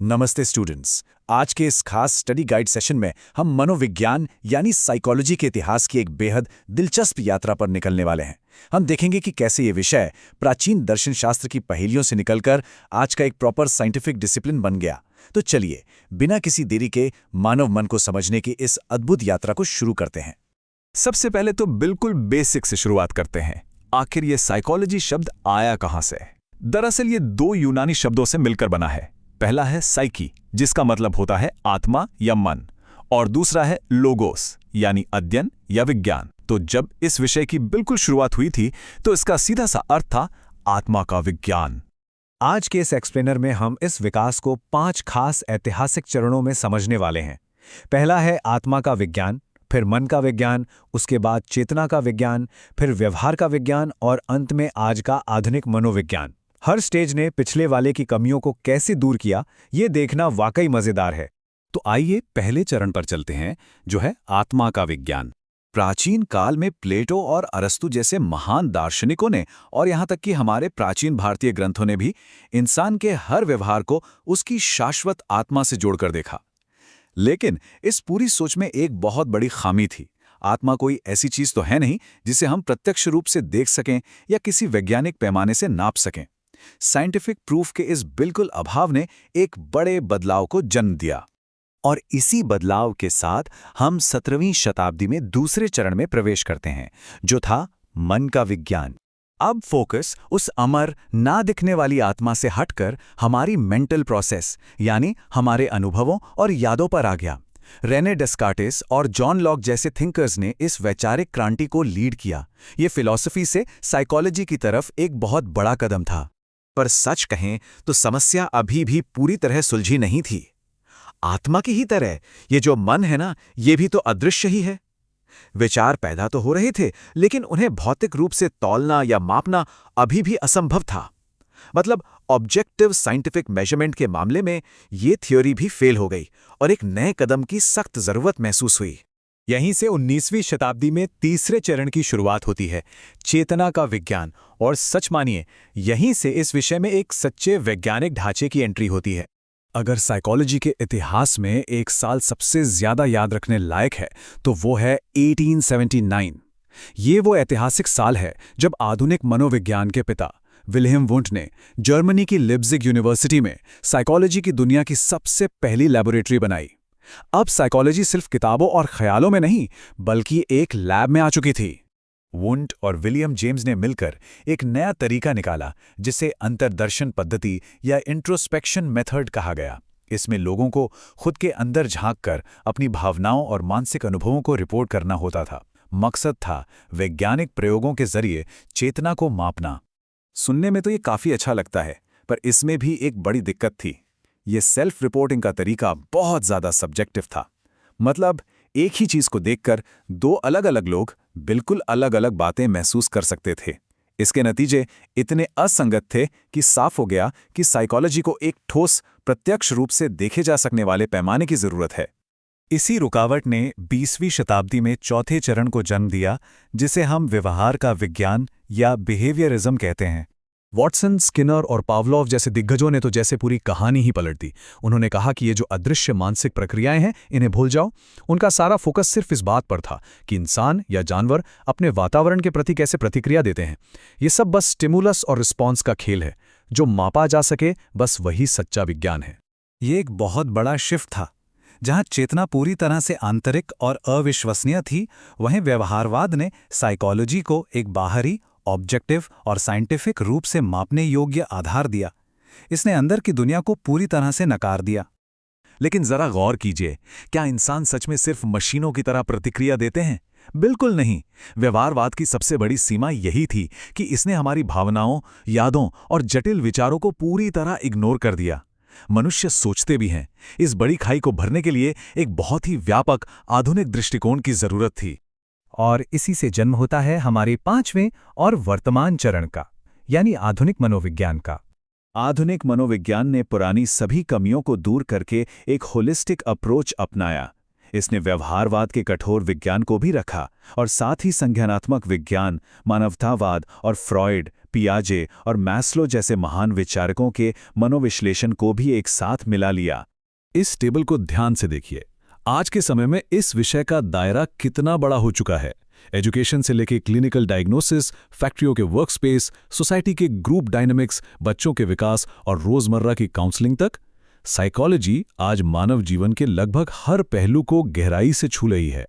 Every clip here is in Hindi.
नमस्ते स्टूडेंट्स। आज के इस खास स्टडी गाइड सेशन में हम मनोविज्ञान यानी साइकोलॉजी के इतिहास की एक बेहद दिलचस्प यात्रा पर निकलने वाले हैं। हम देखेंगे कि कैसे ये विषय प्राचीन दर्शन शास्त्र की पहेलियों से निकलकर आज का एक प्रॉपर साइंटिफिक डिसिप्लिन बन गया। तो चलिए, बिना किसी देरी के मानव मन को समझने की इस अद्भुत यात्रा को शुरू करते हैं। सबसे पहले तो बिल्कुल बेसिक से शुरुआत करते हैं। आखिर ये साइकोलॉजी शब्द आया कहां से? दरअसल ये दो यूनानी शब्दों से मिलकर बना है। पहला है साइकी, जिसका मतलब होता है आत्मा या मन, और दूसरा है लोगोस यानी अध्ययन या विज्ञान। तो जब इस विषय की बिल्कुल शुरुआत हुई थी तो इसका सीधा सा अर्थ था आत्मा का विज्ञान। आज के इस एक्सप्लेनर में हम इस विकास को 5 खास ऐतिहासिक चरणों में समझने वाले हैं। पहला है आत्मा का विज्ञान, फिर मन का विज्ञान, उसके बाद चेतना का विज्ञान, फिर व्यवहार का विज्ञान और अंत में आज का आधुनिक मनोविज्ञान। हर स्टेज ने पिछले वाले की कमियों को कैसे दूर किया, ये देखना वाकई मजेदार है। तो आइए पहले चरण पर चलते हैं, जो है आत्मा का विज्ञान। प्राचीन काल में प्लेटो और अरस्तु जैसे महान दार्शनिकों ने, और यहाँ तक कि हमारे प्राचीन भारतीय ग्रंथों ने भी इंसान के हर व्यवहार को उसकी शाश्वत आत्मा से जोड़कर देखा। लेकिन इस पूरी सोच में एक बहुत बड़ी खामी थी। आत्मा कोई ऐसी चीज तो है नहीं जिसे हम प्रत्यक्ष रूप से देख सकें या किसी वैज्ञानिक पैमाने से नाप सकें। साइंटिफिक प्रूफ के इस बिल्कुल अभाव ने एक बड़े बदलाव को जन्म दिया। और इसी बदलाव के साथ हम 17वीं शताब्दी में दूसरे चरण में प्रवेश करते हैं, जो था मन का विज्ञान। अब फोकस उस अमर, ना दिखने वाली आत्मा से हटकर हमारी मेंटल प्रोसेस यानी हमारे अनुभवों और यादों पर आ गया। रेने डेस्कार्टेस और जॉन लॉक जैसे थिंकर्स ने इस वैचारिक क्रांति को लीड किया। ये फिलॉसफी से साइकोलॉजी की तरफ एक बहुत बड़ा कदम था। पर सच कहें तो समस्या अभी भी पूरी तरह सुलझी नहीं थी। आत्मा की ही तरह ये जो मन है ना, ये भी तो अदृश्य ही है। विचार पैदा तो हो रहे थे, लेकिन उन्हें भौतिक रूप से तौलना या मापना अभी भी असंभव था। मतलब ऑब्जेक्टिव साइंटिफिक मेजरमेंट के मामले में ये थ्योरी भी फेल हो गई और एक नए कदम की सख्त जरूरत महसूस हुई। यहीं से 19वीं शताब्दी में तीसरे चरण की शुरुआत होती है, चेतना का विज्ञान। और सच मानिए, यहीं से इस विषय में एक सच्चे वैज्ञानिक ढांचे की एंट्री होती है। अगर साइकोलॉजी के इतिहास में एक साल सबसे ज्यादा याद रखने लायक है तो वो है 1879। ये वो ऐतिहासिक साल है जब आधुनिक मनोविज्ञान के पिता विल्हेम वुंट ने जर्मनी की लिप्जिग यूनिवर्सिटी में साइकोलॉजी की दुनिया की सबसे पहली लैबोरेटरी बनाई। अब साइकोलॉजी सिर्फ किताबों और ख्यालों में नहीं, बल्कि एक लैब में आ चुकी थी। वुंट और विलियम जेम्स ने मिलकर एक नया तरीका निकाला, जिसे अंतर्दर्शन पद्धति या इंट्रोस्पेक्शन मेथड कहा गया। इसमें लोगों को खुद के अंदर झांककर अपनी भावनाओं और मानसिक अनुभवों को रिपोर्ट करना होता था। मकसद था वैज्ञानिक प्रयोगों के जरिए चेतना को मापना। सुनने में तो ये काफी अच्छा लगता है, पर इसमें भी एक बड़ी दिक्कत थी। ये सेल्फ रिपोर्टिंग का तरीका बहुत ज्यादा सब्जेक्टिव था। मतलब एक ही चीज को देखकर दो अलग अलग लोग बिल्कुल अलग अलग बातें महसूस कर सकते थे। इसके नतीजे इतने असंगत थे कि साफ हो गया कि साइकोलॉजी को एक ठोस, प्रत्यक्ष रूप से देखे जा सकने वाले पैमाने की जरूरत है। इसी रुकावट ने 20वीं शताब्दी में चौथे चरण को जन्म दिया, जिसे हम व्यवहार का विज्ञान या बिहेवियरिज्म कहते हैं। वॉटसन, स्किनर और पावलोव जैसे दिग्गजों ने तो जैसे पूरी कहानी ही पलट दी। उन्होंने कहा कि ये जो अदृश्य मानसिक प्रक्रियाएं हैं, इन्हें भूल जाओ। उनका सारा फोकस सिर्फ इस बात पर था कि इंसान या जानवर अपने वातावरण के प्रति कैसे प्रतिक्रिया देते हैं। ये सब बस स्टिमुलस और रिस्पॉन्स का खेल है। जो मापा जा सके, बस वही सच्चा विज्ञान है। ये एक बहुत बड़ा शिफ्ट था। जहां चेतना पूरी तरह से आंतरिक और अविश्वसनीय थी, वहीं व्यवहारवाद ने साइकोलॉजी को एक बाहरी, ऑब्जेक्टिव और साइंटिफिक रूप से मापने योग्य आधार दिया। इसने अंदर की दुनिया को पूरी तरह से नकार दिया। लेकिन जरा गौर कीजिए, क्या इंसान सच में सिर्फ मशीनों की तरह प्रतिक्रिया देते हैं? बिल्कुल नहीं। व्यवहारवाद की सबसे बड़ी सीमा यही थी कि इसने हमारी भावनाओं, यादों और जटिल विचारों को पूरी तरह इग्नोर कर दिया। मनुष्य सोचते भी हैं। इस बड़ी खाई को भरने के लिए एक बहुत ही व्यापक, आधुनिक दृष्टिकोण की जरूरत थी। और इसी से जन्म होता है हमारे 5वें और वर्तमान चरण का, यानी आधुनिक मनोविज्ञान का। आधुनिक मनोविज्ञान ने पुरानी सभी कमियों को दूर करके एक होलिस्टिक अप्रोच अपनाया। इसने व्यवहारवाद के कठोर विज्ञान को भी रखा और साथ ही संज्ञानात्मक विज्ञान, मानवतावाद और फ्रॉइड, पियाजे और मैस्लो जैसे महान विचारकों के मनोविश्लेषण को भी एक साथ मिला लिया। इस टेबल को ध्यान से देखिए। आज के समय में इस विषय का दायरा कितना बड़ा हो चुका है। एजुकेशन से लेकर क्लिनिकल डायग्नोसिस, फैक्ट्रियों के वर्कस्पेस, सोसाइटी के ग्रुप डायनामिक्स, बच्चों के विकास और रोजमर्रा की काउंसलिंग तक, साइकोलॉजी आज मानव जीवन के लगभग हर पहलू को गहराई से छू रही है।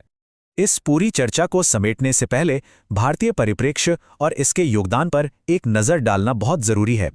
इस पूरी चर्चा को समेटने से पहले भारतीय परिप्रेक्ष्य और इसके योगदान पर एक नज़र डालना बहुत जरूरी है।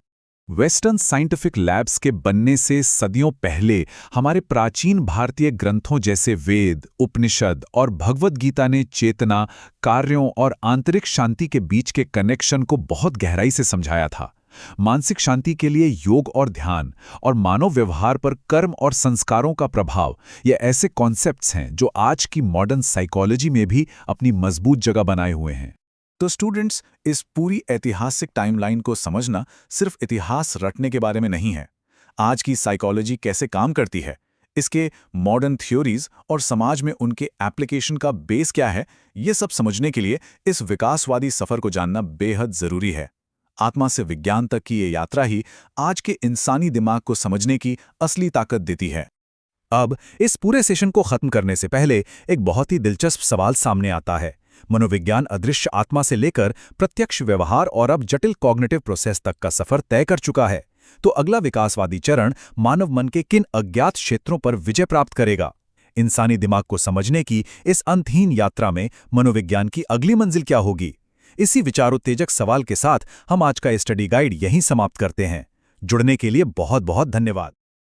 वेस्टर्न साइंटिफिक लैब्स के बनने से सदियों पहले हमारे प्राचीन भारतीय ग्रंथों जैसे वेद, उपनिषद और भगवद गीता ने चेतना, कार्यों और आंतरिक शांति के बीच के कनेक्शन को बहुत गहराई से समझाया था। मानसिक शांति के लिए योग और ध्यान और मानव व्यवहार पर कर्म और संस्कारों का प्रभाव, ये ऐसे कॉन्सेप्ट्स हैं जो आज की मॉडर्न साइकोलॉजी में भी अपनी मजबूत जगह बनाए हुए हैं। तो स्टूडेंट्स, इस पूरी ऐतिहासिक टाइमलाइन को समझना सिर्फ इतिहास रटने के बारे में नहीं है। आज की साइकोलॉजी कैसे काम करती है, इसके मॉडर्न थ्योरीज और समाज में उनके एप्लीकेशन का बेस क्या है, ये सब समझने के लिए इस विकासवादी सफर को जानना बेहद जरूरी है। आत्मा से विज्ञान तक की ये यात्रा ही आज के इंसानी दिमाग को समझने की असली ताकत देती है। अब इस पूरे सेशन को खत्म करने से पहले एक बहुत ही दिलचस्प सवाल सामने आता है। मनोविज्ञान अदृश्य आत्मा से लेकर प्रत्यक्ष व्यवहार और अब जटिल कॉग्निटिव प्रोसेस तक का सफर तय कर चुका है। तो अगला विकासवादी चरण मानव मन के किन अज्ञात क्षेत्रों पर विजय प्राप्त करेगा? इंसानी दिमाग को समझने की इस अंतहीन यात्रा में मनोविज्ञान की अगली मंजिल क्या होगी? इसी विचारोत्तेजक सवाल के साथ हम आज का स्टडी गाइड यहीं समाप्त करते हैं। जुड़ने के लिए बहुत बहुत धन्यवाद।